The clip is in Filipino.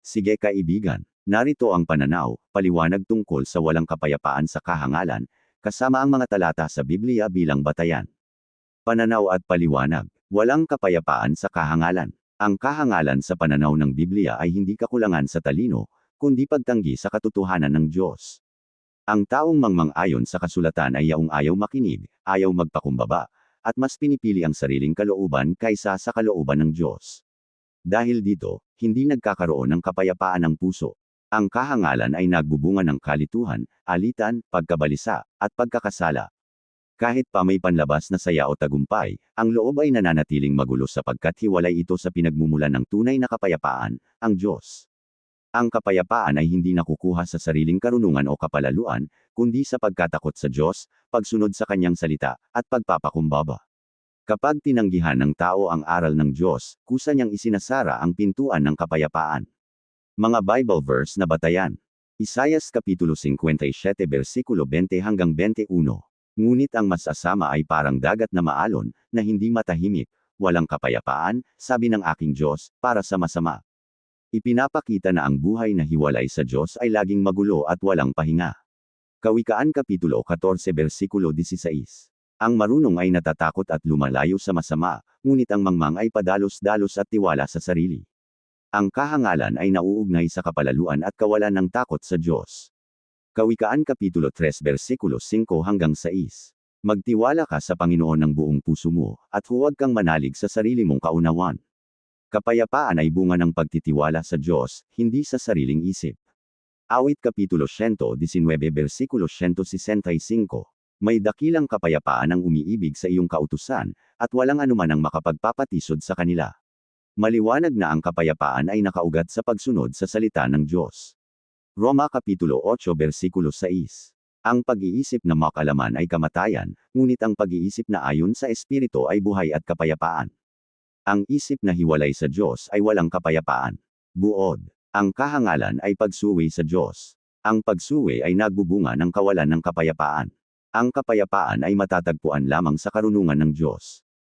Sige kaibigan, narito ang pananaw, paliwanag tungkol sa walang kapayapaan sa kahangalan, kasama ang mga talata sa Biblia bilang batayan. Pananaw at paliwanag, walang kapayapaan sa kahangalan. Ang kahangalan sa pananaw ng Biblia ay hindi kakulangan sa talino, kundi pagtanggi sa katotohanan ng Diyos. Ang taong mangmang-ayon sa kasulatan ay yaong ayaw makinig, ayaw magpakumbaba, at mas pinipili ang sariling kalooban kaysa sa kalooban ng Diyos. Dahil dito, hindi nagkakaroon ng kapayapaan ang puso. Ang kahangalan ay nagbubunga ng kalituhan, alitan, pagkabalisa, at pagkakasala. Kahit pa may panlabas na saya o tagumpay, ang loob ay nananatiling magulo sapagkat hiwalay ito sa pinagmumulan ng tunay na kapayapaan, ang Diyos. Ang kapayapaan ay hindi nakukuha sa sariling karunungan o kapalaluan, kundi sa pagkatakot sa Diyos, pagsunod sa Kanyang salita, at pagpapakumbaba. Kapag tinanggihan ng tao ang aral ng Diyos, kusa niyang isinasara ang pintuan ng kapayapaan. Mga Bible verse na batayan. Isaias Kapitulo 57 versikulo 20 hanggang 21. Ngunit ang masasama ay parang dagat na maalon, na hindi matahimik, walang kapayapaan, sabi ng aking Diyos, para sa masama. Ipinapakita na ang buhay na hiwalay sa Diyos ay laging magulo at walang pahinga. Kawikaan Kapitulo 14 versikulo 16. Ang marunong ay natatakot at lumalayo sa masama, ngunit ang mangmang ay padalos-dalos at tiwala sa sarili. Ang kahangalan ay nauugnay sa kapalaluan at kawalan ng takot sa Diyos. Kawikaan Kapitulo 3 versikulo 5 hanggang 6. Magtiwala ka sa Panginoon ng buong puso mo, at huwag kang manalig sa sarili mong kaunawan. Kapayapaan ay bunga ng pagtitiwala sa Diyos, hindi sa sariling isip. Awit Kapitulo 119 versikulo 165. May dakilang kapayapaan ang umiibig sa iyong kautusan, at walang anuman ang makapagpapatisod sa kanila. Maliwanag na ang kapayapaan ay nakaugat sa pagsunod sa salita ng Diyos. Roma Kapitulo 8 versikulo 6. Ang pag-iisip na makalaman ay kamatayan, ngunit ang pag-iisip na ayon sa Espiritu ay buhay at kapayapaan. Ang isip na hiwalay sa Diyos ay walang kapayapaan. Buod. Ang kahangalan ay pagsuwi sa Diyos. Ang pagsuwi ay nagbubunga ng kawalan ng kapayapaan. Ang kapayapaan ay matatagpuan lamang sa karunungan ng Diyos.